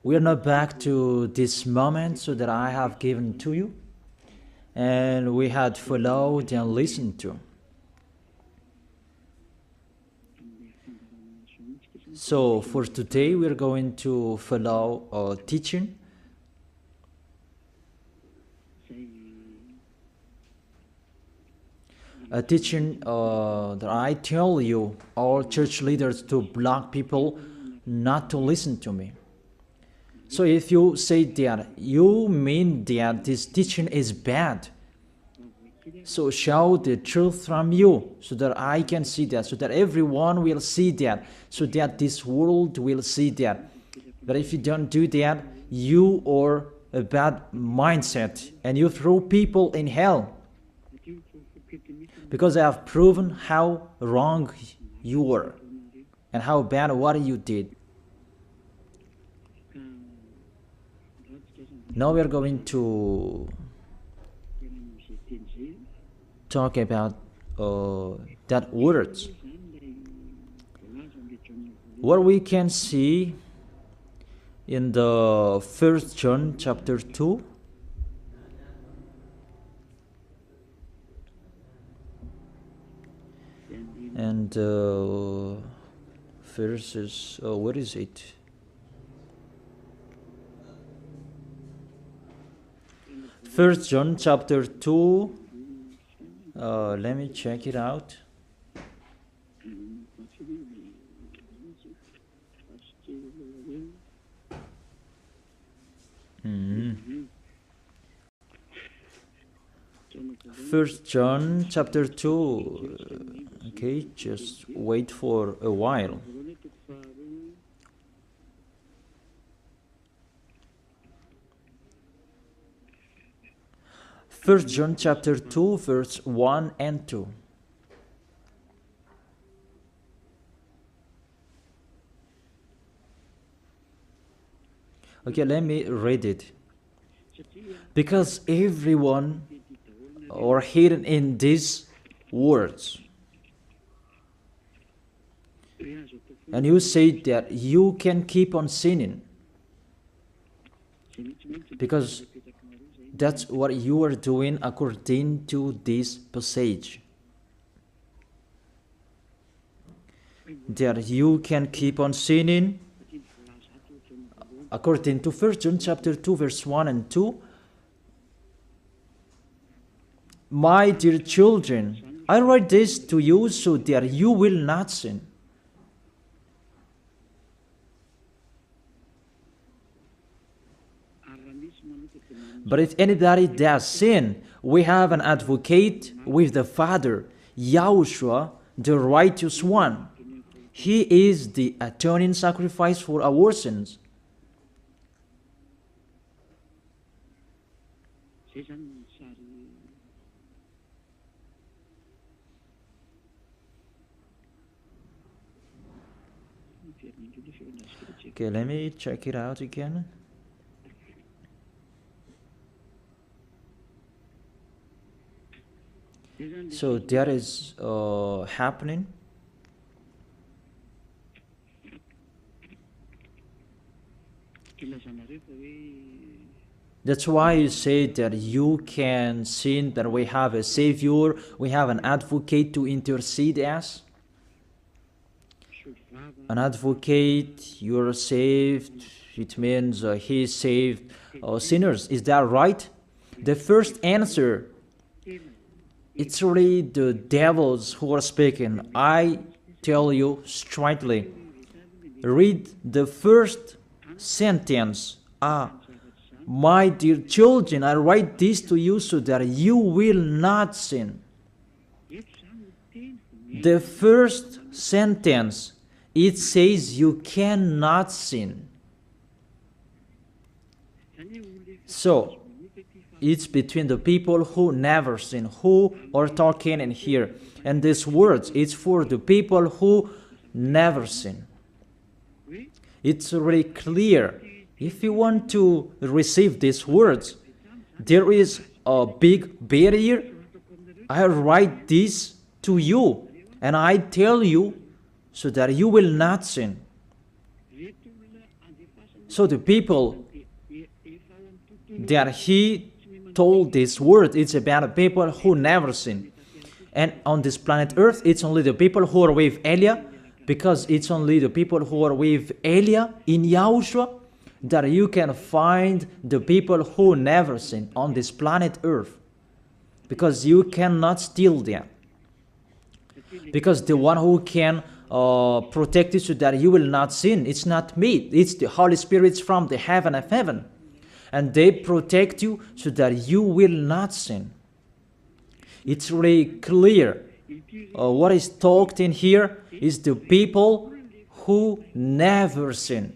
We are now back to this moment so that I have given to you, and we had followed and listened to. So for today, we are going to follow a teaching. A teaching that I tell you, all church leaders, to block people not to listen to me. So if you say that, you mean that this teaching is bad. So show the truth from you, so that I can see that, so that everyone will see that, so that this world will see that. But if you don't do that, you are a bad mindset, and you throw people in hell. Because I have proven how wrong you were, and how bad what you did. Now we are going to talk about that words. What we can see in the 1 John chapter 2. And verses, what is it? First John chapter 2. Let me check it out. First John chapter 2. Okay, just wait for a while. First John chapter 2, verse 1 and 2. Okay, let me read it. Because everyone are hidden in these words. And you say that you can keep on sinning, because that's what you are doing according to this passage. That you can keep on sinning according to 1 John chapter 2 verse 1 and 2. My dear children, I write this to you so that you will not sin. But if anybody does sin, we have an advocate with the Father, YAHOSHUAH, the righteous one. He is the atoning sacrifice for our sins. Okay, let me check it out again. So that is happening. That's why you say that you can sin, that we have a Savior, we have an advocate to intercede us. An advocate, you're saved, it means he saved sinners. Is that right? The first answer, it's really the devils who are speaking. I tell you straightly, read the first sentence. My dear children, I write this to you so that you will not sin. The first sentence, it says you cannot sin. So, it's between the people who never sin, who are talking in here. And these words, it's for the people who never sin. It's really clear. If you want to receive these words, there is a big barrier. I write this to you, and I tell you so that you will not sin. So the people that he told this word, it's about the people who never sin. And on this planet Earth, it's only the people who are with Elia, because it's only the people who are with Elia in Yahushua that you can find the people who never sin on this planet Earth. Because you cannot steal them. Because the one who can protect you so that you will not sin, it's not me, it's the Holy Spirit from the heaven of heaven. And they protect you so that you will not sin. It's really clear. What is talked in here is the people who never sin.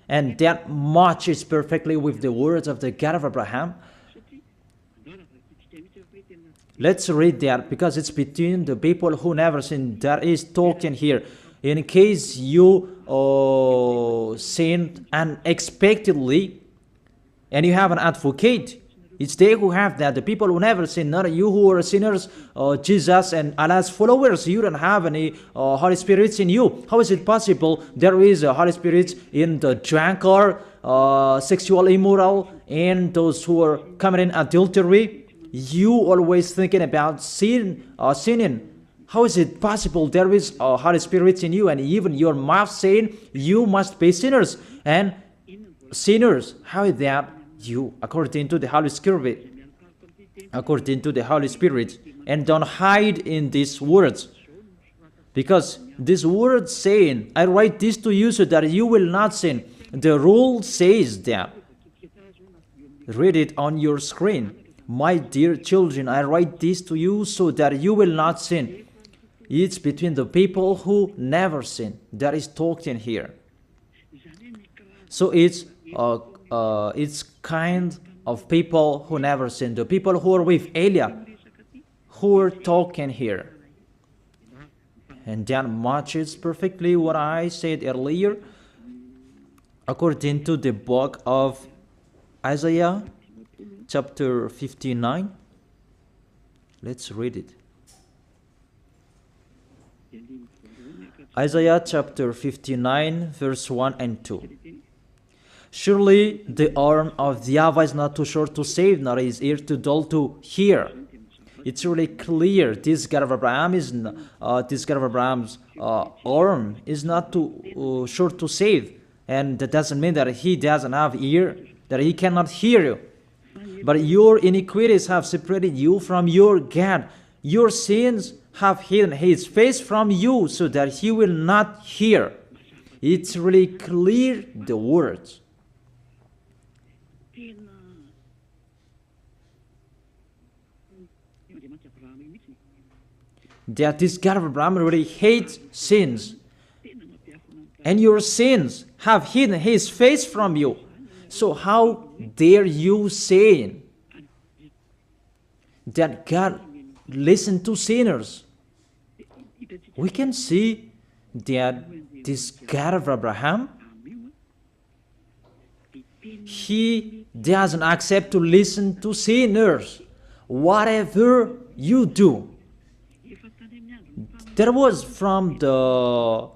And that matches perfectly with the words of the God of Abraham. Let's read that, because it's between the people who never sin that is talked in here. In case you sinned unexpectedly and you have an advocate, it's they who have that, the people who never sin, not you who are sinners, Jesus and Allah's followers. You don't have any Holy Spirits in you. How is it possible there is a Holy Spirit in the drunkard, sexual immoral, and those who are committing adultery? You always thinking about sinning. How is it possible there is a Holy Spirit in you, and even your mouth saying you must be sinners? And sinners, how is that you, according to the Holy Spirit? According to the Holy Spirit. And don't hide in these words. Because this word saying, I write this to you so that you will not sin. The rule says that. Read it on your screen. My dear children, I write this to you so that you will not sin. It's between the people who never sin. That is talked in here. So it's kind of people who never sin. The people who are with Elia, who are talking here. And that matches perfectly what I said earlier. According to the book of Isaiah, chapter 59. Let's read it. Isaiah chapter 59, verse 1 and 2. Surely the arm of YAHVAH is not too short to save, nor his ear too dull to hear. It's really clear. This God of Abraham is Abraham's arm is not too short to save, and that doesn't mean that he doesn't have ear, that he cannot hear you. But your iniquities have separated you from your God. Your sins have hidden his face from you so that he will not hear. It's really clear, the words. That this God of Abraham really hates sins. And your sins have hidden his face from you. So how dare you say that God listens to sinners? We can see that this God of Abraham, he doesn't accept to listen to sinners. Whatever you do. There was from the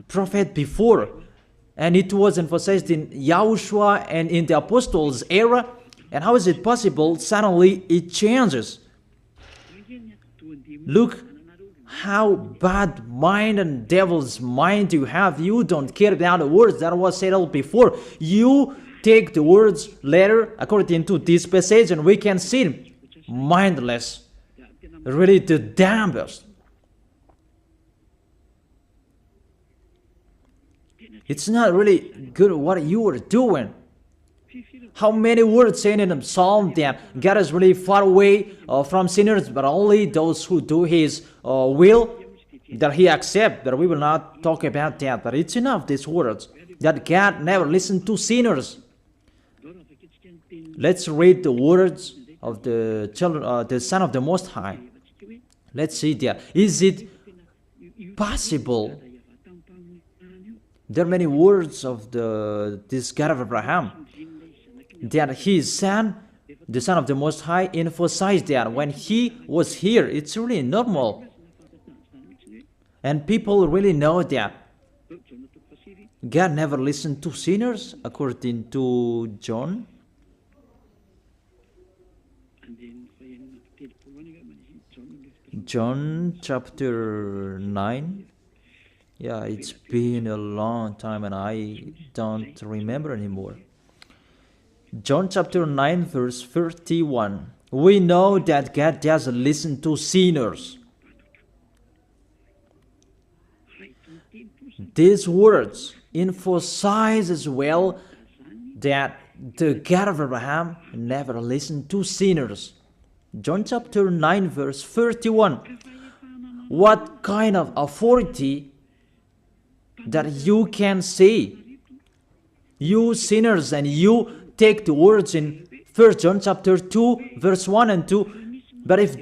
prophet before, and it was emphasized in YAHOSHUAH and in the apostles' era. And how is it possible suddenly it changes? Look how bad mind and devil's mind you have. You don't care about the words that was said before. You take the words later according to this passage, and we can see mindless, really the damnedest. It's not really good what you are doing. How many words saying in the psalm that God is really far away from sinners, but only those who do his will, that he accepts. But we will not talk about that. But it's enough, these words, that God never listened to sinners. Let's read the words of the children, the Son of the Most High. Let's see that. Is it possible? There are many words of this God of Abraham that his son, the Son of the Most High, emphasized that when he was here. It's really normal. And people really know that. God never listened to sinners, according to John. John chapter 9. Yeah, it's been a long time and I don't remember anymore. John chapter 9 verse 31. We know that God doesn't listen to sinners. These words emphasize as well that the God of Abraham never listened to sinners. John chapter 9 verse 31. What kind of authority that you can say, you sinners, and you take the words in 1 John chapter 2 verse 1 and 2, but if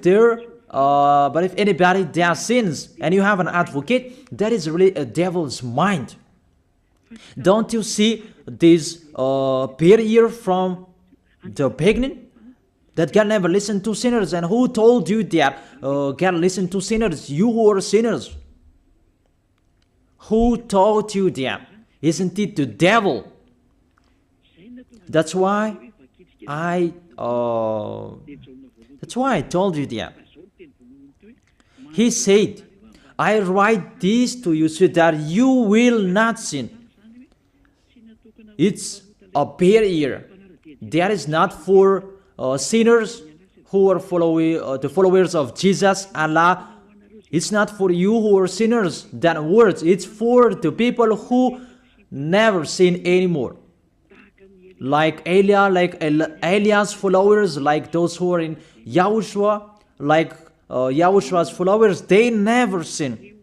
anybody does sins and you have an advocate, that is really a devil's mind. Don't you see this barrier from the beginning? That God never listened to sinners. And who told you that God listened to sinners? You who are sinners. Who taught you that? Isn't it the devil? That's why I told you that. He said, I write this to you so that you will not sin. It's a barrier. That is not for sinners who are the followers of Jesus, Allah. It's not for you who are sinners, that words. It's for the people who never sin anymore. Like Elias followers, like those who are in YAHOSHUAH, like YAHOSHUAH's followers, they never sin.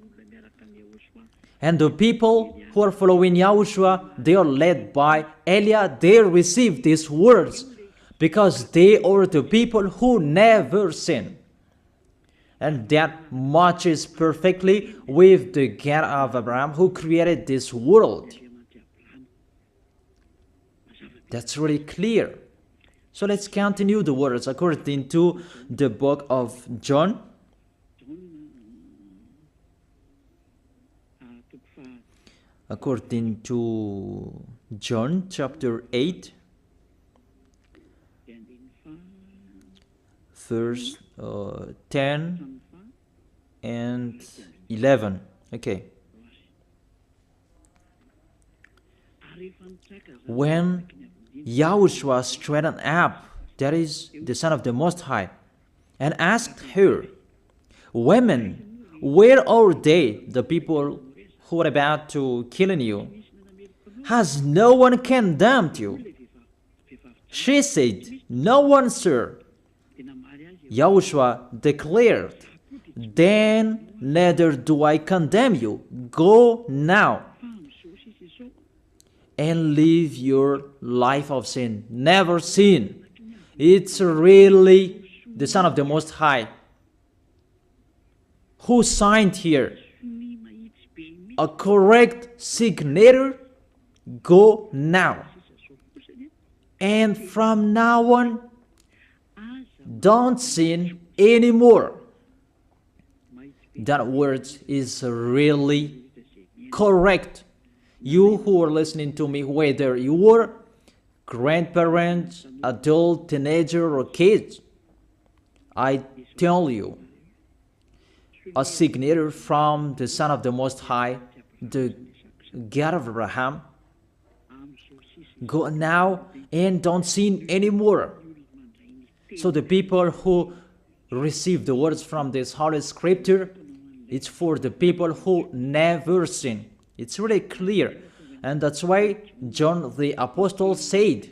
And the people who are following YAHOSHUAH, they are led by Elias. They receive these words because they are the people who never sin. And that matches perfectly with the God of Abraham who created this world. That's really clear. So let's continue the words according to the book of John. According to John chapter 8, verse 10 and 11. Okay. When YAHOSHUAH straightened up, that is the Son of the Most High, and asked her, Women, where are they, the people who are about to kill you? Has no one condemned you? She said, No one, sir. YAHOSHUAH declared, Then neither do I condemn you. Go now and live your life of sin. Never sin. It's really the Son of the Most High who signed here. A correct signature. Go now. And from now on, don't sin anymore. That word is really correct. You who are listening to me, whether you are grandparents, adult, teenager, or kids, I tell you, a signature from the Son of the Most High, the God of Abraham. Go now and don't sin anymore. So the people who receive the words from this Holy Scripture, it's for the people who never sin. It's really clear. And that's why John the Apostle said,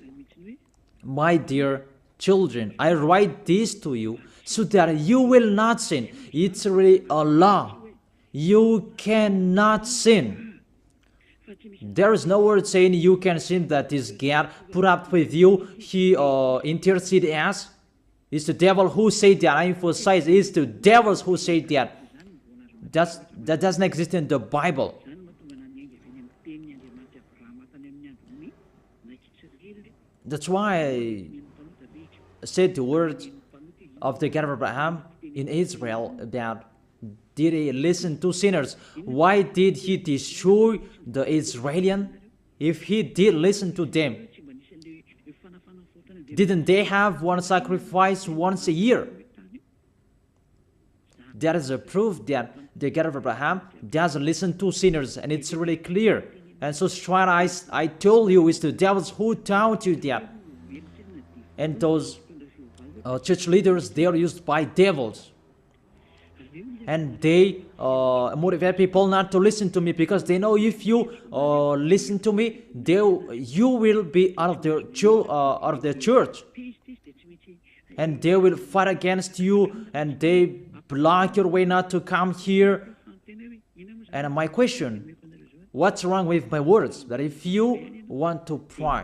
My dear children, I write this to you so that you will not sin. It's really a law. You cannot sin. There is no word saying you can sin that is God put up with you. He interceded us. It's the devil who said that. I emphasize, it's the devils who say that. That doesn't exist in the Bible. That's why I said the words of the God of Abraham in Israel about did he listen to sinners? Why did he destroy the Israelites? If he did listen to them, didn't they have one sacrifice once a year? That is a proof that the God of Abraham doesn't listen to sinners, and it's really clear. And so straight I told you, it's the devils who taught you that. And those church leaders, they are used by devils. And they motivate people not to listen to me, because they know if you listen to me, you will be out of their church. And they will fight against you, and they block your way not to come here. And my question, what's wrong with my words? That if you want to pray,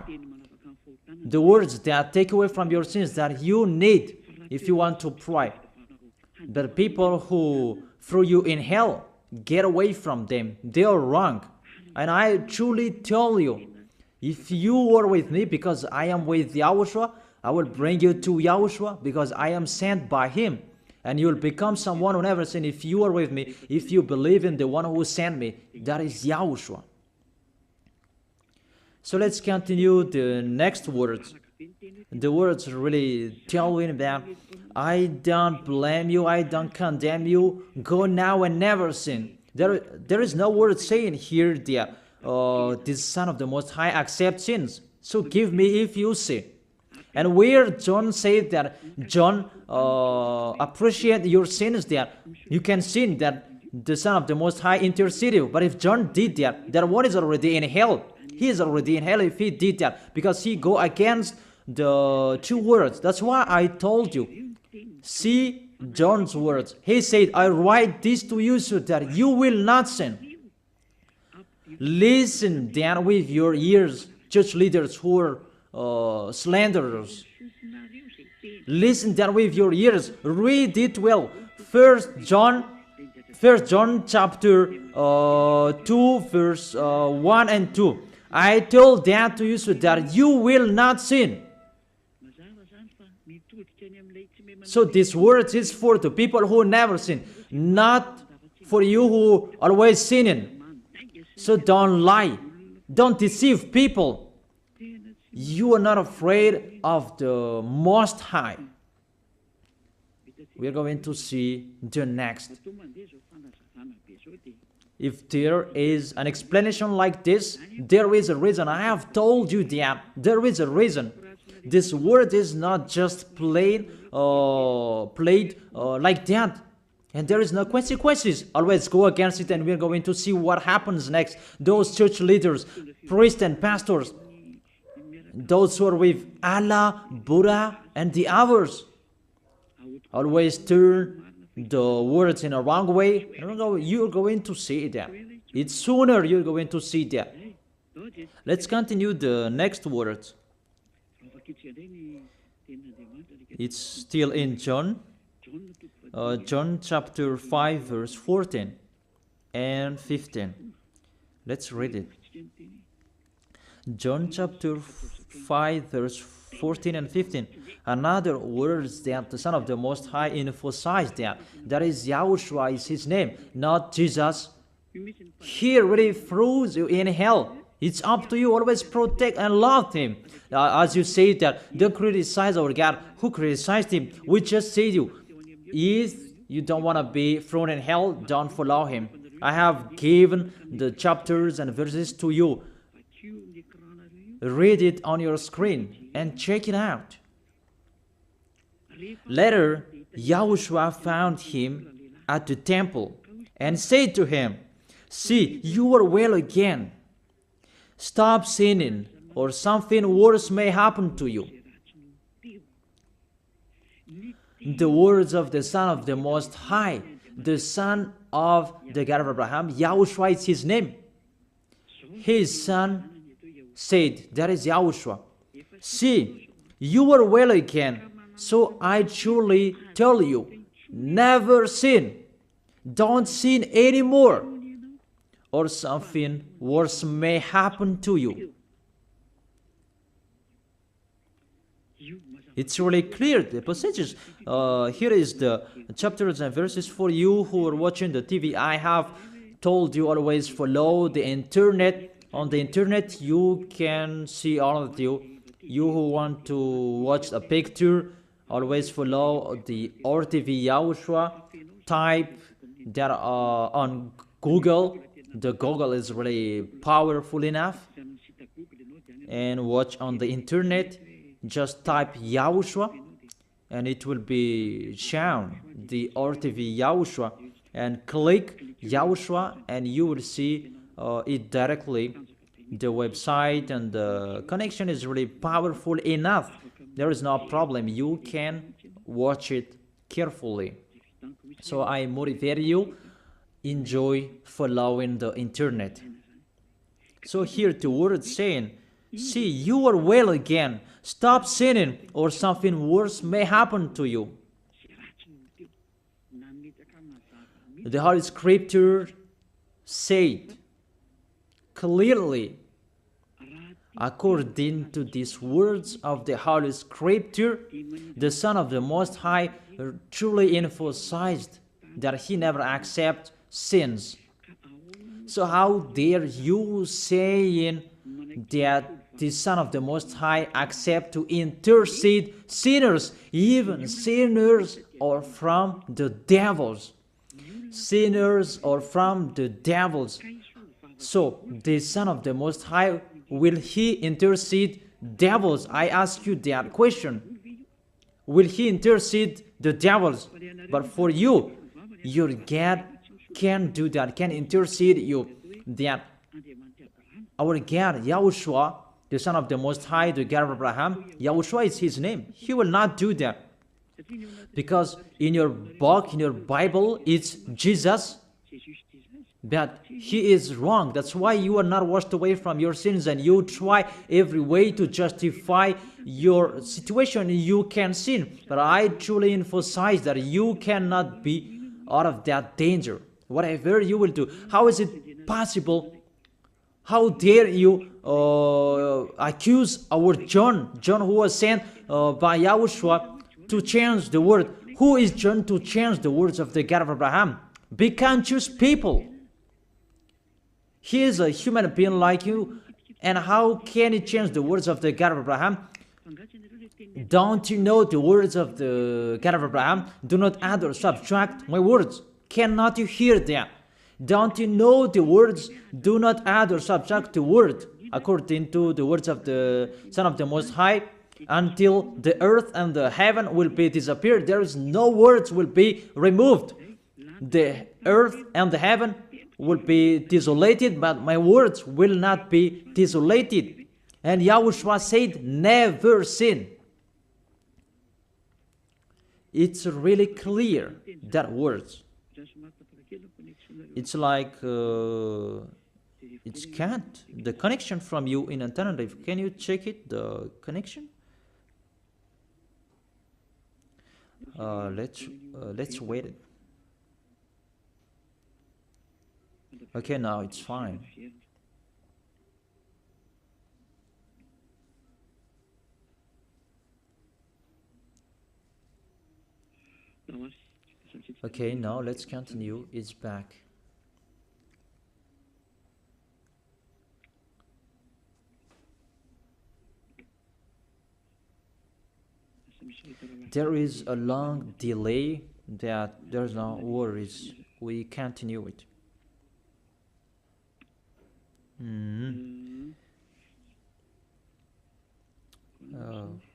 the words that take away from your sins that you need if you want to pray, the people who threw you in hell, get away from them. They are wrong. And I truly tell you, if you are with me, because I am with YAHOSHUAH, I will bring you to YAHOSHUAH, because I am sent by him. And you will become someone who never sinned if you are with me, if you believe in the one who sent me. That is YAHOSHUAH. So let's continue the next words. The words really tell him that I don't blame you, I don't condemn you, go now and never sin. There is no word saying here that this Son of the Most High accepts sins. So give me if you sin. And where John said that John appreciate your sins, that you can sin, that the Son of the Most High intercede you. But if John did that one is already in hell. He is already in hell if he did that, because he go against the two words. That's why I told you. See John's words. He said, I write this to you so that you will not sin. Listen then with your ears, church leaders who are slanderers. Listen then with your ears. Read it well. First John chapter 2 verse 1 and 2. I told that to you so that you will not sin. So this word is for the people who never sin, not for you who always sinning. So don't lie. Don't deceive people. You are not afraid of the Most High. We are going to see the next. If there is an explanation like this, there is a reason. I have told you that there is a reason. This word is not just played like that. And there is no consequences. Always go against it, and we're going to see what happens next. Those church leaders, priests and pastors, those who are with Allah, Buddha, and the others, always turn the words in a wrong way. You're going to see that. It's sooner you're going to see that. Let's continue the next words. It's still in John. John chapter 5 verse 14 and 15. Let's read it. John chapter 5 verse 14 and 15. Another words that the Son of the Most High emphasized that is YAHOSHUAH is his name, not Jesus. He really throws you in hell. It's up to you. Always protect and love him. As you say that, don't criticize our God. Who criticized him? We just say to you, if you don't want to be thrown in hell, don't follow him. I have given the chapters and verses to you. Read it on your screen and check it out. Later, YAHOSHUAH found him at the temple and said to him, see, you are well again. Stop sinning, or something worse may happen to you. The words of the Son of the Most High, the Son of the God of Abraham, YAHOSHUAH is his name. His son said, that is YAHOSHUAH, see, you are well again. So I truly tell you, never sin. Don't sin anymore, or something worse may happen to you. It's really clear, the passages. Here is the chapters and verses for you who are watching the TV. I have told you always follow the internet. On the internet, you can see all of you. You who want to watch a picture, always follow the RTV YAHOSHUAH. Type that on Google. The Google is really powerful enough. And watch on the internet. Just type YAHOSHUAH and it will be shown the RTV YAHOSHUAH, and click YAHOSHUAH and you will see it directly, the website, and the connection is really powerful enough. There is no problem, you can watch it carefully. So I motivate you, enjoy following the internet. So here the word saying, see, you are well again. Stop sinning, or something worse may happen to you. The Holy Scripture said clearly, according to these words of the Holy Scripture, the Son of the Most High truly emphasized that he never accepts sins. So how dare you saying that the Son of the Most High accept to intercede sinners, even sinners or from the devils. Sinners or from the devils. So the Son of the Most High, will he intercede devils? I ask you that question. Will he intercede the devils? But for you, your God can do that, can intercede you. That our God, YAHOSHUAH, the Son of the Most High, the God of Abraham, YAHOSHUAH is his name. He will not do that. Because in your book, in your Bible, it's Jesus. But he is wrong. That's why you are not washed away from your sins and you try every way to justify your situation. You can sin. But I truly emphasize that you cannot be out of that danger. Whatever you will do. How is it possible? How dare you accuse our John who was sent by YAHOSHUAH to change the word? Who is John to change the words of the God of Abraham? Be conscious people. He is a human being like you, and how can he change the words of the God of Abraham? Don't you know the words of the God of Abraham? Do not add or subtract my words. Cannot you hear that? Don't you know the words? Do not add or subtract the word, according to the words of the Son of the Most High, until the earth and the heaven will be disappeared. There is no words will be removed. The earth and the heaven will be desolated, but my words will not be desolated. And YAHOSHUAH said, never sin. It's really clear, that words. It's like, it's can't. The connection from you in alternative. Can you check it, the connection? Let's wait it. Okay, now it's fine. Okay, now let's continue. It's back. There is a long delay that there's no worries. We continue it.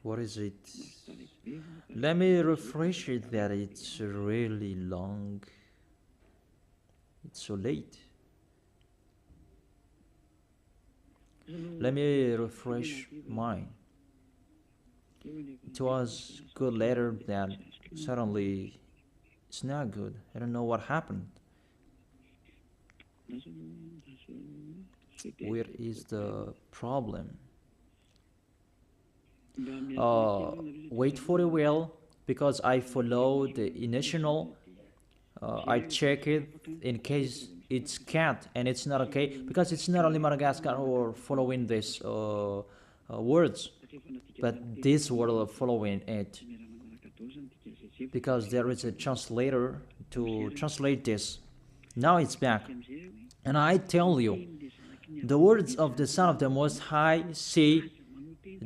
What is it? Let me refresh it that it's really long. It's so late. Let me refresh mine. It was good later, that suddenly it's not good. I don't know what happened. Where is the problem? Wait for a while, because I follow the initial. I check it in case it's can't, and it's not okay, because it's not only Madagascar who are following these words. but this will follow it, because there is a translator to translate this. Now it's back. And I tell you, the words of the Son of the Most High say,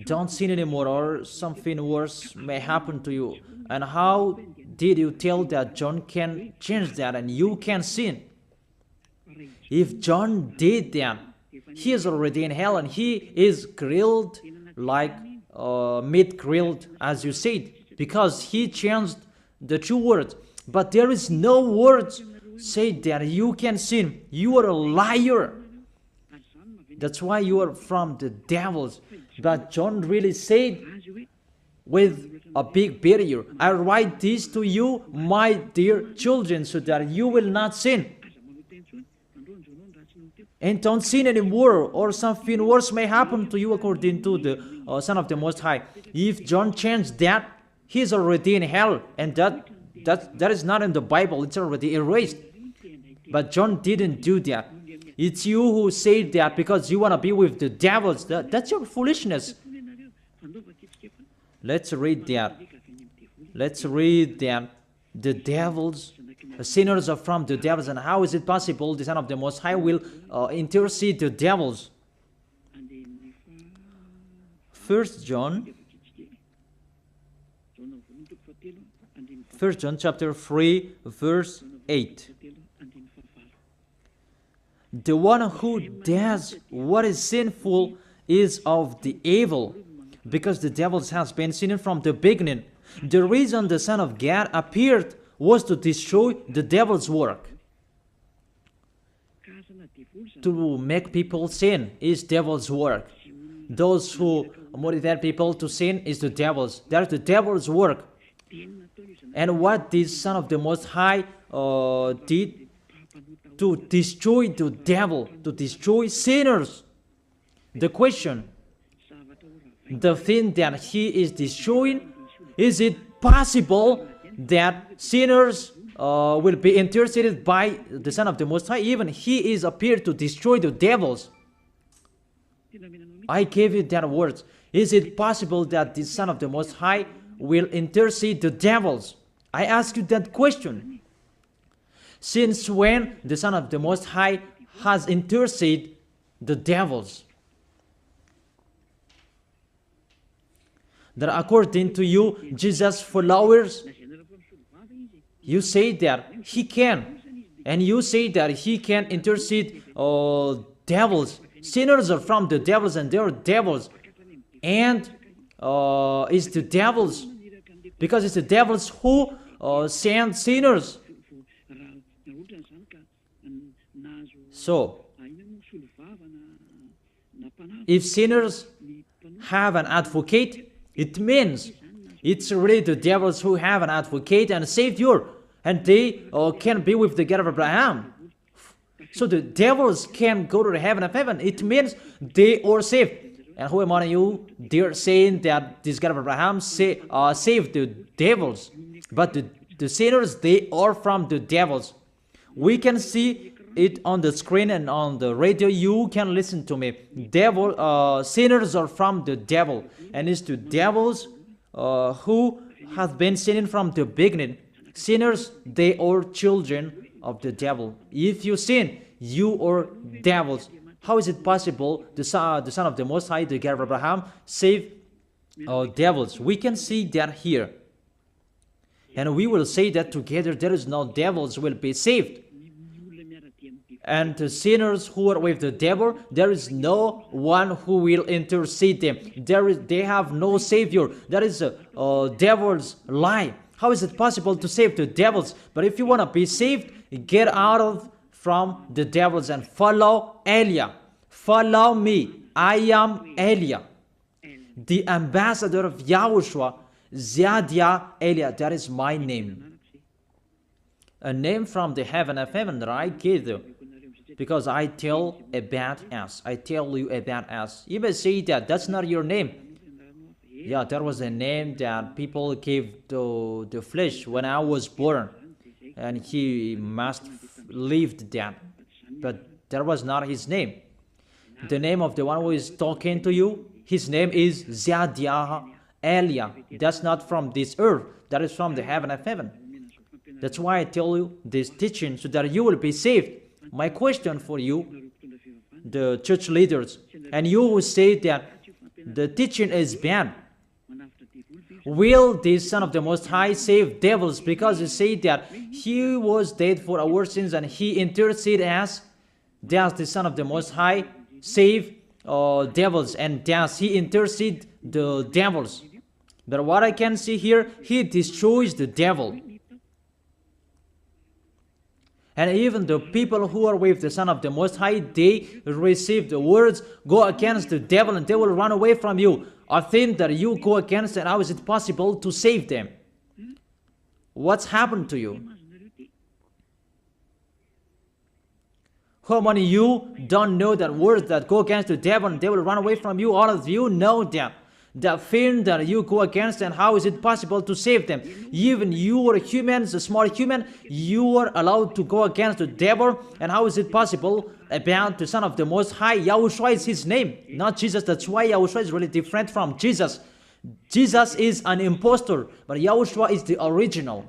don't sin anymore, or something worse may happen to you. And how did you tell that John can change that and you can sin? If John did that, he is already in hell, and he is grilled like meat grilled, as you said, because he changed the true words. But there is no words say that you can sin. You are a liar. That's why you are from the devils. But John really said with a big barrier, I write this to you, my dear children, so that you will not sin. And don't sin anymore, or something worse may happen to you, according to the Son of the Most High. If John changed that, he is already in hell, and that is not in the Bible. It's already erased. But John didn't do that. It's you who say that because you want to be with the devils. That's your foolishness. Let's read that. Let's read that. The devils, the sinners are from the devils. And how is it possible the Son of the Most High will intercede the devils? 1 John chapter 3, verse 8. The one who does what is sinful is of the evil, because the devils has been sinning from the beginning. The reason the Son of God appeared was to destroy the devil's work. To make people sin is devil's work. Those who motivate people to sin is the devil's. That's the devil's work. And what this Son of the Most High did to destroy the devil, to destroy sinners. The question, the thing that he is destroying, is it possible that sinners will be interceded by the Son of the Most High? Even he is appeared to destroy the devils. I gave you that words. Is it possible that the Son of the Most High will intercede the devils? I ask you that question. Since when the Son of the Most High has interceded the devils? That according to you, Jesus' followers, you say that he can, and you say that he can intercede devils. Sinners are from the devils, and they are devils. And it's the devils, because it's the devils who send sinners. So, if sinners have an advocate, it means it's really the devils who have an advocate and a savior, and they can be with the God of Abraham. So the devils can go to the heaven of heaven. It means they are saved. And who among you, they're saying that this God of Abraham saved the devils. But the sinners, they are from the devils. We can see it on the screen and on the radio. You can listen to me. Sinners are from the devil, and it's the devils who have been sinning from the beginning. Sinners, they are children of the devil. If you sin, you are devils. How is it possible the Son of the Most High, the God of Abraham, save devils? We can see that here. And we will say that together there is no devils will be saved. And the sinners who are with the devil, there is no one who will intercede them. They have no savior. That is a devil's lie. How is it possible to save the devils? But if you want to be saved, get out from the devils and follow Elia. Follow me. I am Elia, the ambassador of Yahushua, Ziadia Elia. That is my name. A name from the heaven of heaven that I gave you. Because I tell about us. I tell you about us. You may say that that's not your name. Yeah, that was a name that people gave to the flesh when I was born. And he must lived that. But that was not his name. The name of the one who is talking to you his name is Zadiah Elia. That's not from this earth. That is from the heaven of heaven. That's why I tell you this teaching, so that you will be saved. My question for you, the church leaders, and you who say that the teaching is bad, will the Son of the Most High save devils? Because you say that he was dead for our sins and he interceded as, does the Son of the Most High save devils, and does he intercede the devils? But what I can see here, he destroys the devil. And even the people who are with the Son of the Most High, they receive the words, go against the devil and they will run away from you. A thing that you go against, and how is it possible to save them? What's happened to you? How many of you don't know that words that go against the devil and they will run away from you? All of you know that. The thing that you go against, and how is it possible to save them? Even you are humans, a small human, you are allowed to go against the devil, and how is it possible about the Son of the Most High? YAHOSHUAH is his name, not Jesus. That's why YAHOSHUAH is really different from Jesus. Jesus is an impostor, but YAHOSHUAH is the original.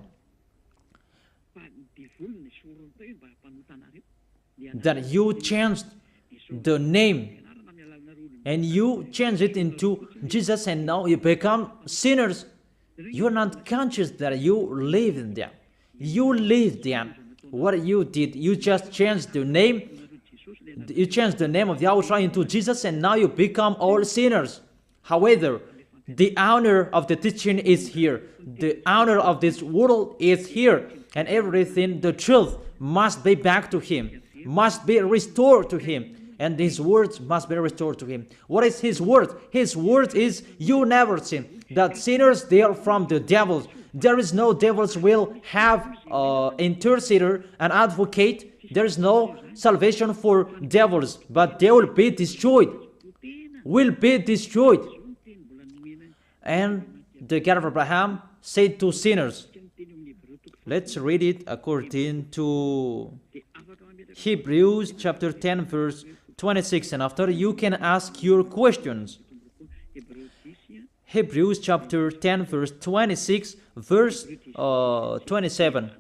That you changed the name and you change it into Jesus, and now you become sinners. You are not conscious that you live in them. You live them. What you did, you just changed the name. You changed the name of YAHOSHUAH into Jesus, and now you become all sinners. However, the honor of the teaching is here. The honor of this world is here. And everything, the truth, must be back to him, must be restored to him. And his words must be restored to him. What is his word? His word is, you never sin. That sinners, they are from the devils. There is no devils will have intercessor, an advocate. There is no salvation for devils, but they will be destroyed. Will be destroyed. And the God of Abraham said to sinners. Let's read it according to Hebrews chapter 10 verse 26, and after you can ask your questions. Hebrews chapter 10 verse 26 verse 27.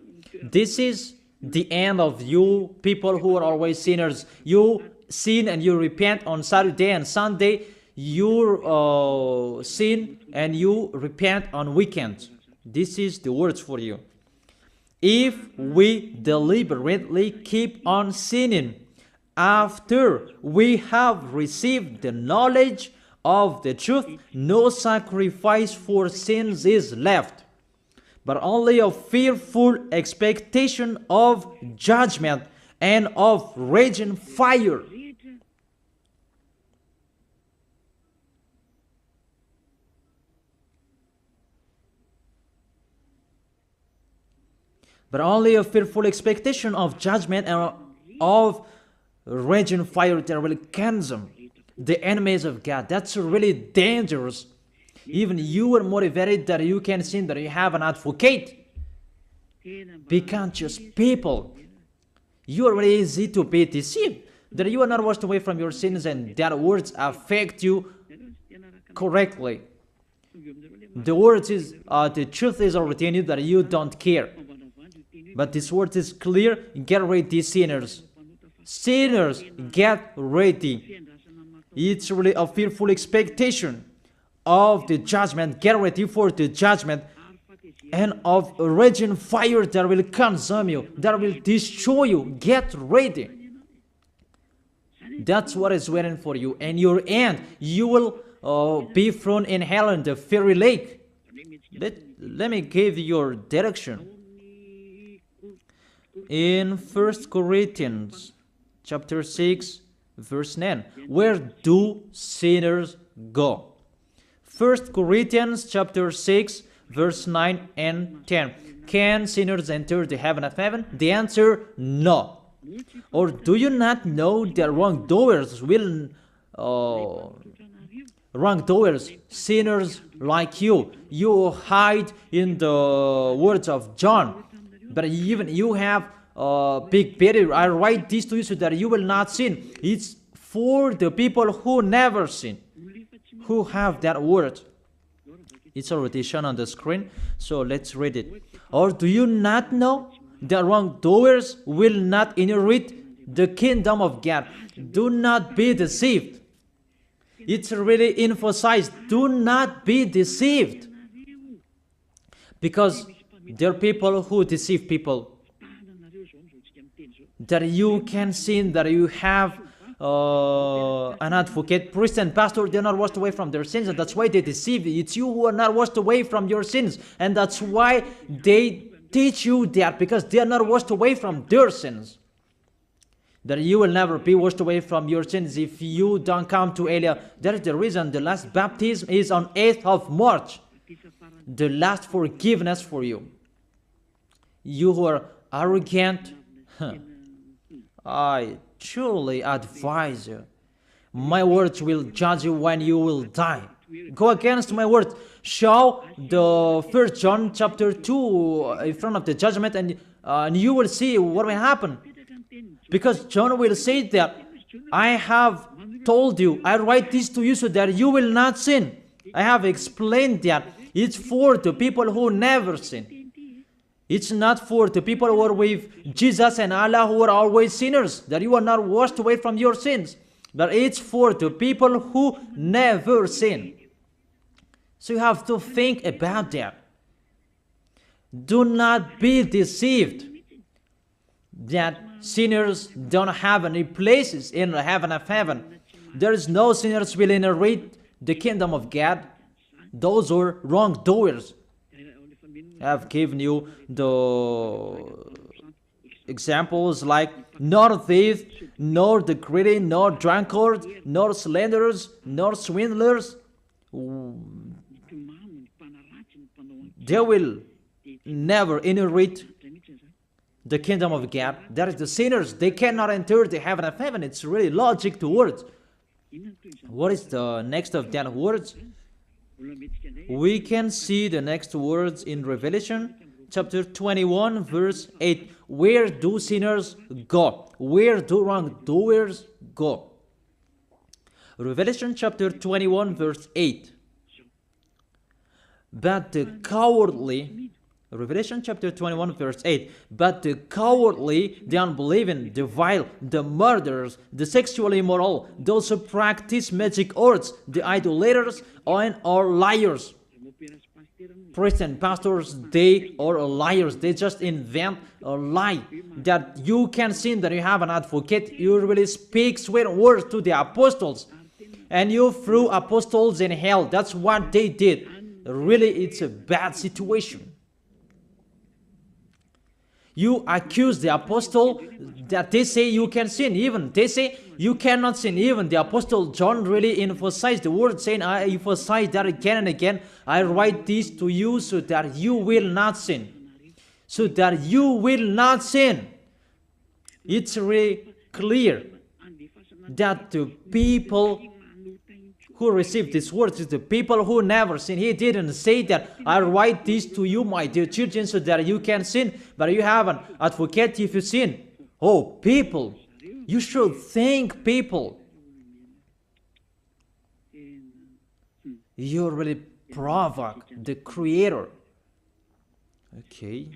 This is the end of you people who are always sinners. You sin and you repent on Saturday and Sunday. You sin and you repent on weekends. This is the words for you. If we deliberately keep on sinning after we have received the knowledge of the truth, no sacrifice for sins is left, but only a fearful expectation of judgment and of raging fire. But only a fearful expectation of judgment and of raging fire that will consume the enemies of God. That's really dangerous. Even you are motivated that you can sin, that you have an advocate. Be conscious, people. You are really easy to be deceived. That you are not washed away from your sins, and that words affect you correctly. The words is, the truth is already in you, that you don't care. But this word is clear. Get ready, sinners. Sinners, get ready. It's really a fearful expectation of the judgment. Get ready for the judgment and of a raging fire that will consume you, that will destroy you. Get ready. That's what is waiting for you. And your end, you will be thrown in hell in the fiery lake. Let me give you your direction. In 1 Corinthians chapter 6 verse 9, where do sinners go? 1 Corinthians chapter 6 verse 9 and 10. Can sinners enter the heaven of heaven? The answer, no. Or do you not know that wrongdoers will wrongdoers, sinners like you hide in the words of John. But even you have big barrier. I write this to you so that you will not sin. It's for the people who never sin, who have that word. It's already shown on the screen, so let's read it. Or do you not know that wrongdoers will not inherit the kingdom of God? Do not be deceived. It's really emphasized, do not be deceived. Because there are people who deceive people. That you can sin, that you have an advocate, priest and pastor, they're not washed away from their sins, and that's why they deceive you. It's you who are not washed away from your sins, and that's why they teach you that, because they are not washed away from their sins. That you will never be washed away from your sins if you don't come to Elia. That is the reason the last baptism is on 8th of March. The last forgiveness for you. You who are arrogant, I truly advise you. My words will judge you when you will die. Go against my words. Show the 1 John chapter 2 in front of the judgment, and you will see what will happen. Because John will say that, I have told you, I write this to you so that you will not sin. I have explained that. It's for the people who never sin. It's not for the people who are with Jesus and Allah who are always sinners, that you are not washed away from your sins. But it's for the people who never sin. So you have to think about that. Do not be deceived that sinners don't have any places in the heaven of heaven. There is no sinners will inherit the kingdom of God. Those are wrongdoers. I have given you the examples like nor thief, nor the greedy, nor drunkard, nor slanderers, nor swindlers. They will never inherit the kingdom of God. That is the sinners. They cannot enter the heaven of heaven. It's really logic to words. What is the next of that words? We can see the next words in Revelation chapter 21 verse 8. Where do sinners go? Where do wrongdoers go? Revelation chapter 21 verse 8. But the cowardly, Revelation chapter 21 verse 8, but the cowardly, the unbelieving, the vile, the murderers, the sexually immoral, those who practice magic arts, the idolaters, and are liars. Priests and pastors, they are liars. They just invent a lie that you can sin, that you have an advocate. You really speak sweet words to the apostles, and you threw apostles in hell. That's what they did. Really, it's a bad situation. You accuse the apostle that they say you can sin. Even they say you cannot sin. Even the apostle John really emphasized the word, saying, I emphasize that again and again. I write this to you so that you will not sin. So that you will not sin. It's really clear that the people who received this word is the people who never sin. He didn't say that I write this to you, my dear children, so that you can sin, but you have an advocate if you sin. Oh, people, you should think, people. You really provoke the Creator. Okay.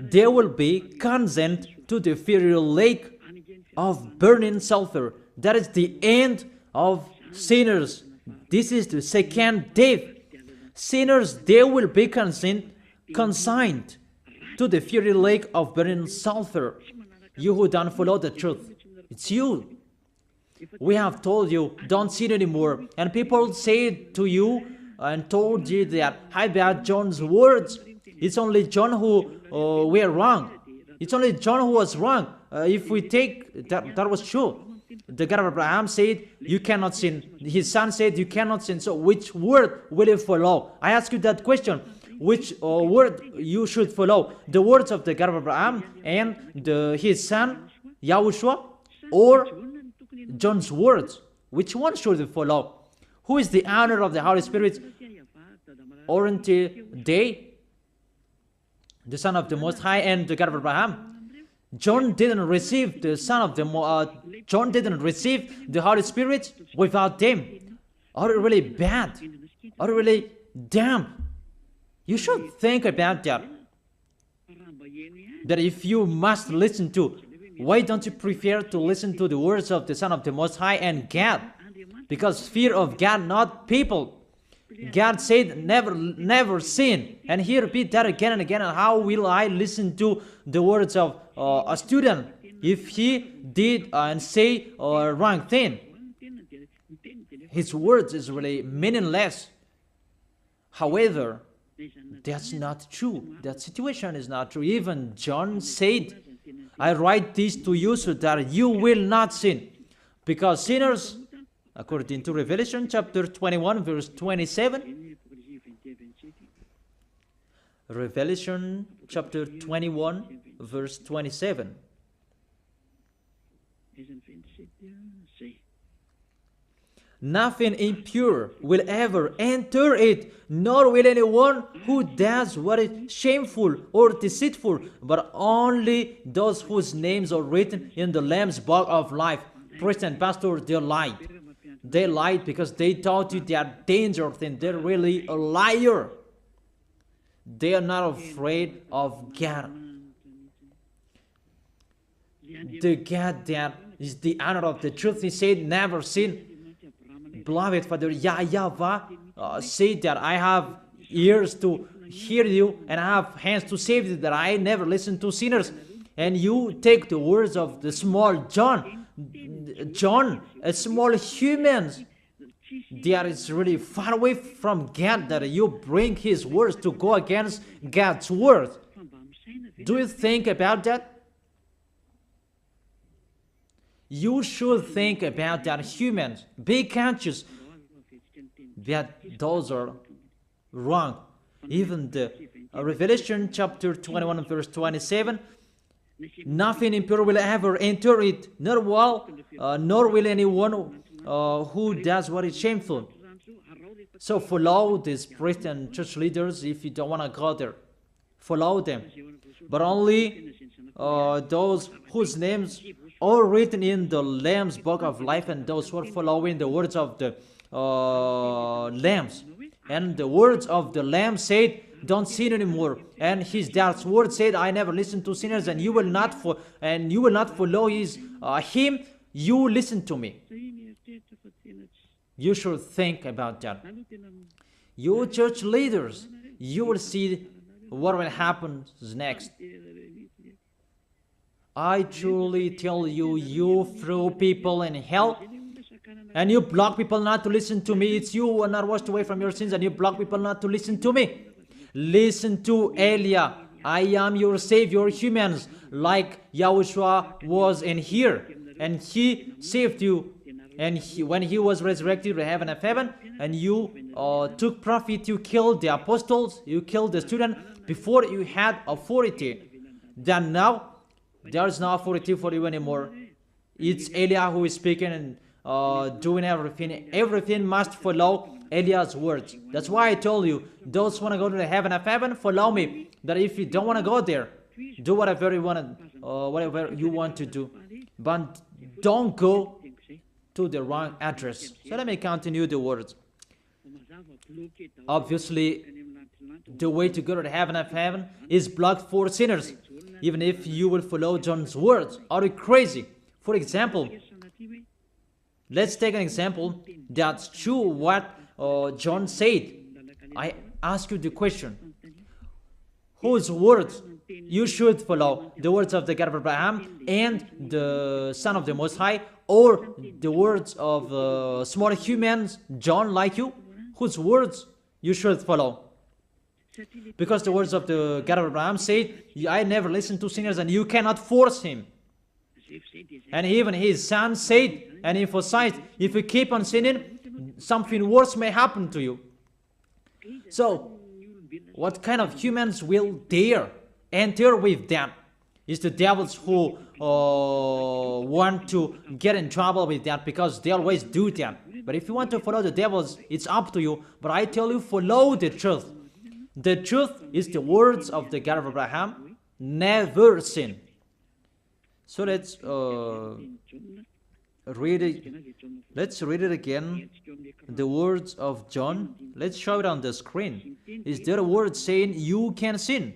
They will be condemned to the fiery lake of burning sulfur. That is the end of sinners. This is the second death. Sinners, they will be consigned to the fiery lake of burning sulfur. You who don't follow the truth, it's you. We have told you, don't sin anymore. And people say to you and told you that, I bet John's words. It's only John who were wrong. It's only John who was wrong. If we take that was true. The God of Abraham said, you cannot sin. His son said, you cannot sin. So which word will you follow? I ask you that question. Which word you should follow? The words of the God of Abraham and his son, YAHOSHUAH, or John's words? Which one should you follow? Who is the owner of the Holy Spirit? Aren't they the Son of the Most High and the God of Abraham? John didn't receive the John didn't receive the Holy Spirit without them. Are you really bad? Are you really damn? You should think about that. That if you must listen to, why don't you prefer to listen to the words of the Son of the Most High and God? Because fear of God, not people. God said, never sin. And he repeat that again and again. And how will I listen to the words of a student if he did and say a wrong thing? His words is really meaningless. However, that's not true. That situation is not true. Even John said, I write this to you so that you will not sin. Because sinners, according to Revelation chapter 21, verse 27, Revelation chapter 21, verse 27. Nothing impure will ever enter it, nor will anyone who does what is shameful or deceitful, but only those whose names are written in the Lamb's book of life. Priest and pastor, they lied. They lied because they taught you they are dangerous and they're really a liar. They are not afraid of God. The God that is the honor of the truth, he said, never sin. Beloved Father, YAHVAH said that I have ears to hear you and I have hands to save you, that I never listen to sinners. And you take the words of the small John, a small humans, that is really far away from God, that you bring his words to go against God's word. Do you think about that? You should think about that, humans. Be conscious that those are wrong. Even the Revelation chapter 21 verse 27, nothing impure will ever enter it, nor will anyone who does what is shameful. So follow these priests and church leaders if you don't want to go there. Follow them. But only those whose names are written in the Lamb's book of life, and those who are following the words of the Lambs. And the words of the Lamb said, don't sin anymore. And his dad's word said, I never listen to sinners, and you will not follow him. You listen to me. You should think about that. You church leaders, you will see what will happen next. I truly tell you, you throw people in hell, and you block people not to listen to me. It's you who are not washed away from your sins, and you block people not to listen to me. Listen to Elia. I am your Savior, humans, like YAHOSHUAH was in here, and he saved you. And when he was resurrected to heaven of heaven, and you took profit, you killed the apostles, you killed the student before you had authority. Then now, there is no authority for you anymore. It's Elia who is speaking and doing everything. Everything must follow Eliah's words. That's why I told you, those who want to go to the heaven of heaven, follow me. That if you don't want to go there, do whatever you want to do. But don't go to the wrong address. So let me continue the words. Obviously, the way to go to the heaven of heaven is blocked for sinners, even if you will follow John's words. Are you crazy? For example, let's take an example that's true what John said. I ask you the question, whose words you should follow? The words of the God of Abraham and the Son of the Most High, or the words of small humans, John like you? Whose words you should follow? Because the words of the God of Abraham said, I never listen to sinners, and you cannot force him. And even his son said and emphasized, if you keep on sinning, something worse may happen to you. So, what kind of humans will dare enter with them? It's the devils who want to get in trouble with that, because they always do that. But if you want to follow the devils, it's up to you. But I tell you, follow the truth. The truth is the words of the God of Abraham, never sin. So read it. Let's read it again. The words of John. Let's show it on the screen. Is there a word saying you can sin?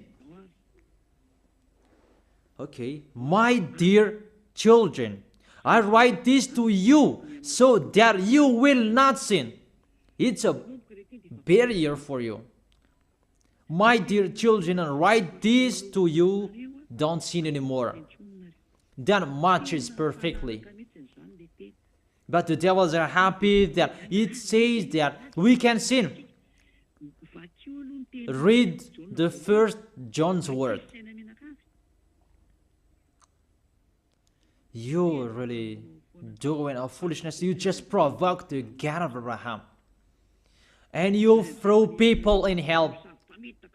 Okay. My dear children, I write this to you so that you will not sin. It's a barrier for you. My dear children, I write this to you. Don't sin anymore. That matches perfectly. But the devils are happy that it says that we can sin. Read the first John's word. You're really doing a foolishness. You just provoke the God of Abraham. And you throw people in hell.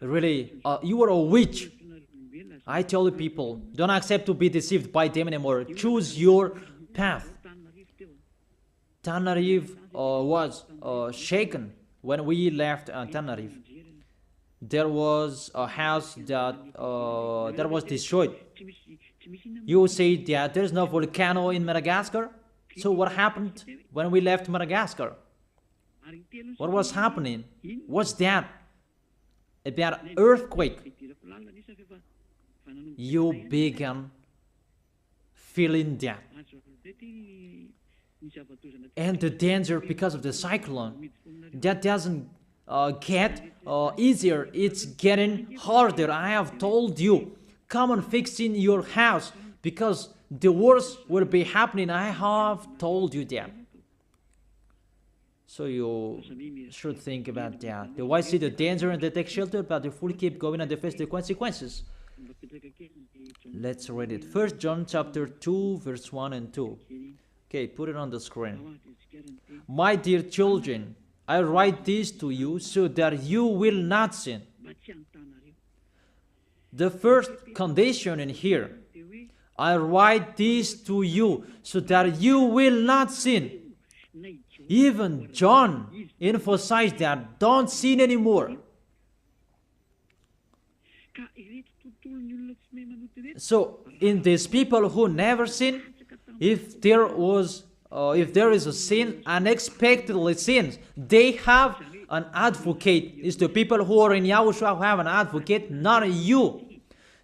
Really, you are a witch. I tell you people, don't accept to be deceived by them anymore. Choose your path. Tenerife was shaken when we left Tenerife. There was a house that was destroyed. You say that there's no volcano in Madagascar. So what happened when we left Madagascar? What was happening? What's that? About earthquake. You began feeling that. And the danger because of the cyclone, that doesn't get easier. It's getting harder. I have told you, come on fixing your house because the worst will be happening. I have told you that. So you should think about that. The wise see the danger and they take shelter, but the fool keep going and they face the consequences. Let's read it. 1 John chapter 2, verse 1 and 2. Okay, put it on the screen. My dear children, I write this to you so that you will not sin. The first condition in here, I write this to you so that you will not sin. Even John emphasized that, don't sin anymore. So, in these people who never sin, if there is a sin, unexpectedly sins, they have an advocate. It's the people who are in Yahushua who have an advocate, not you.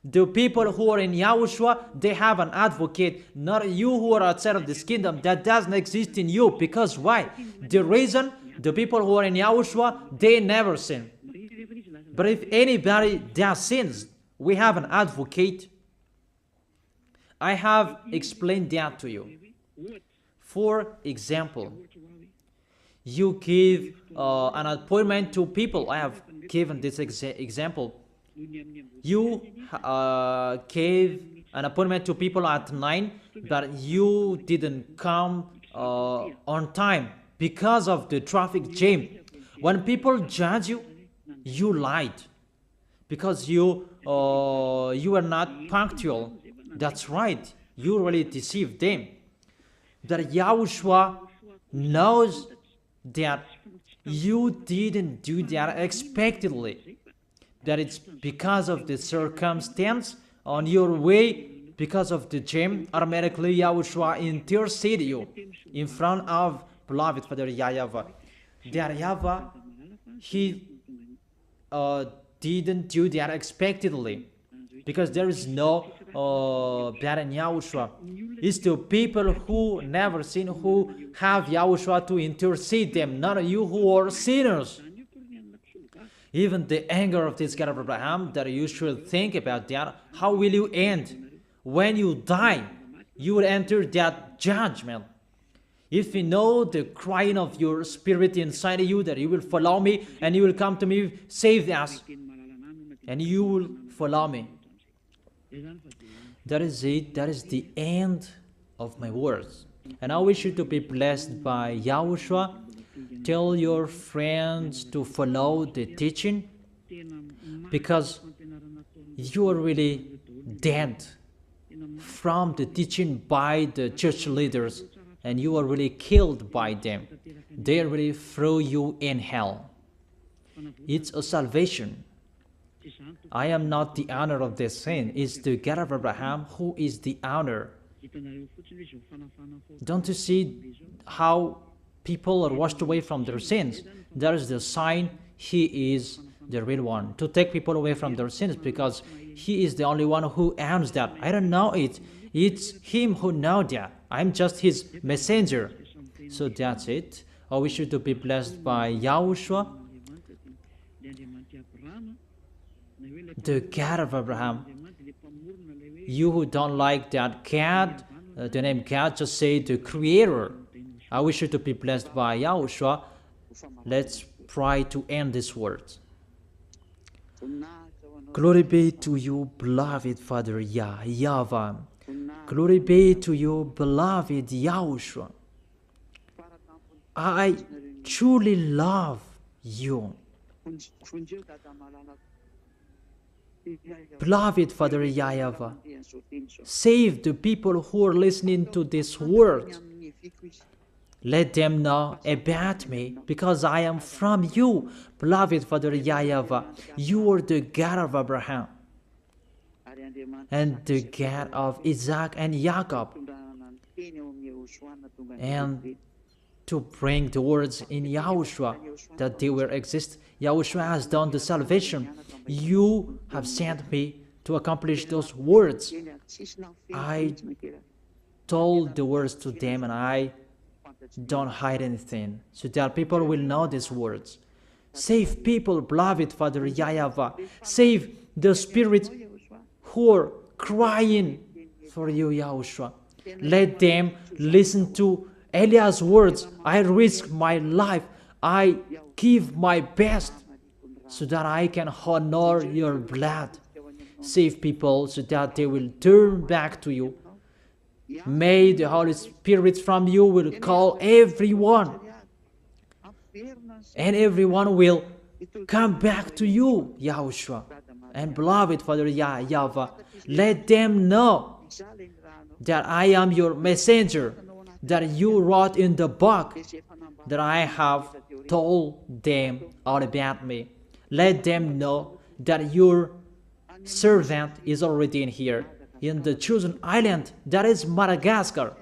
The people who are in Yahushua, they have an advocate, not you who are outside of this kingdom. That doesn't exist in you. Because why? The reason, the people who are in Yahushua, they never sin. But if anybody does sins, we have an advocate. I have explained that to you. For example, you give an appointment to people. I have given this example. You gave an appointment to people at 9, but you didn't come on time because of the traffic jam. When people judge you, you lied because you are not punctual. That's right. You really deceived them. That Yahushua knows that you didn't do that expectedly. That it's because of the circumstance on your way, because of the jam, automatically Yahushua intercede you in front of beloved Father YAHVAH. That YAHVAH, he didn't do that expectedly, because there is no that in Yahushua. It's the people who never sin, who have Yahushua to intercede them, not you who are sinners. Even the anger of this God of Abraham, that you should think about that. How will you end? When you die, you will enter that judgment. If you know the crying of your spirit inside you, that you will follow me and you will come to me, save us, and you will follow me. That is it. That is the end of my words. And I wish you to be blessed by Yahushua. Tell your friends to follow the teaching, because you are really dead from the teaching by the church leaders, and you are really killed by them. They really throw you in hell. It's a salvation. I am not the owner of this sin. It's the God of Abraham who is the owner. Don't you see how people are washed away from their sins? That is the sign He is the real one, to take people away from their sins, because He is the only one who owns that. I don't know it. It's Him who knows that. I'm just His messenger. So that's it. I wish you to be blessed by YAHOSHUAH, the God of Abraham. You who don't like that God, the name God, just say the Creator. I wish you to be blessed by YAHOSHUAH. Let's try to end this word. Glory be to you, beloved Father YAHVAH. Glory be to you, beloved YAHOSHUAH. I truly love you. Beloved Father YAHVAH, save the people who are listening to this word. Let them know about me, because I am from you. Beloved Father YAHVAH, you are the God of Abraham and the God of Isaac and Jacob. And to bring the words in YAHOSHUAH that they will exist. YAHOSHUAH has done the salvation. You have sent me to accomplish those words. I told the words to them, and I don't hide anything, so that people will know these words. Save people, beloved Father YAHVAH. Save the spirits who are crying for you, YAHOSHUAH. Let them listen to Eliah's words. I risk my life. I give my best so that I can honor your blood. Save people so that they will turn back to you. May the Holy Spirit from you will call everyone, and everyone will come back to you, YAHOSHUAH. And beloved Father YAHVAH, let them know that I am your messenger, that you wrote in the book, that I have told them all about me. Let them know that your servant is already in here, in the chosen island, that is Madagascar.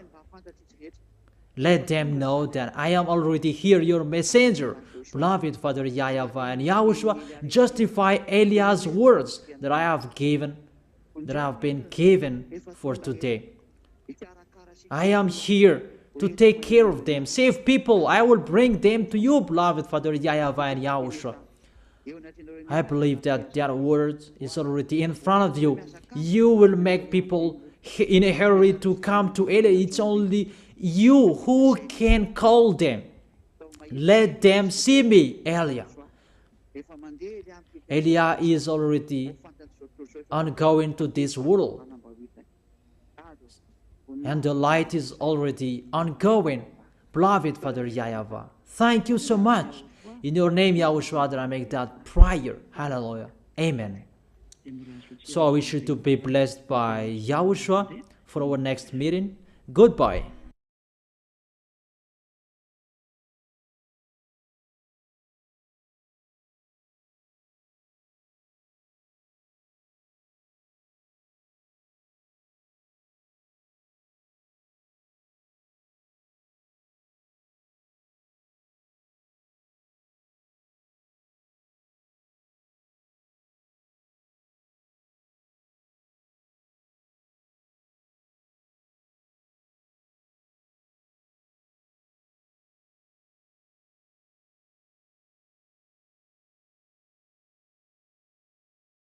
Let them know that I am already here, your messenger. Beloved Father YAHVAH and YAHOSHUAH, justify Eliah's words that I have been given for today. I am here to take care of them. Save people. I will bring them to you, beloved Father YAHVAH and YAHOSHUAH. I believe that that word is already in front of you. You will make people in a hurry to come to Eliah. It's only you who can call them. Let them see me, Eliah. Eliah is already ongoing to this world, and the light is already ongoing. Beloved Father YAHVAH, thank you so much. In your name, YAHOSHUAH, that I make that prayer. Hallelujah. Amen. So I wish you to be blessed by YAHOSHUAH for our next meeting. Goodbye.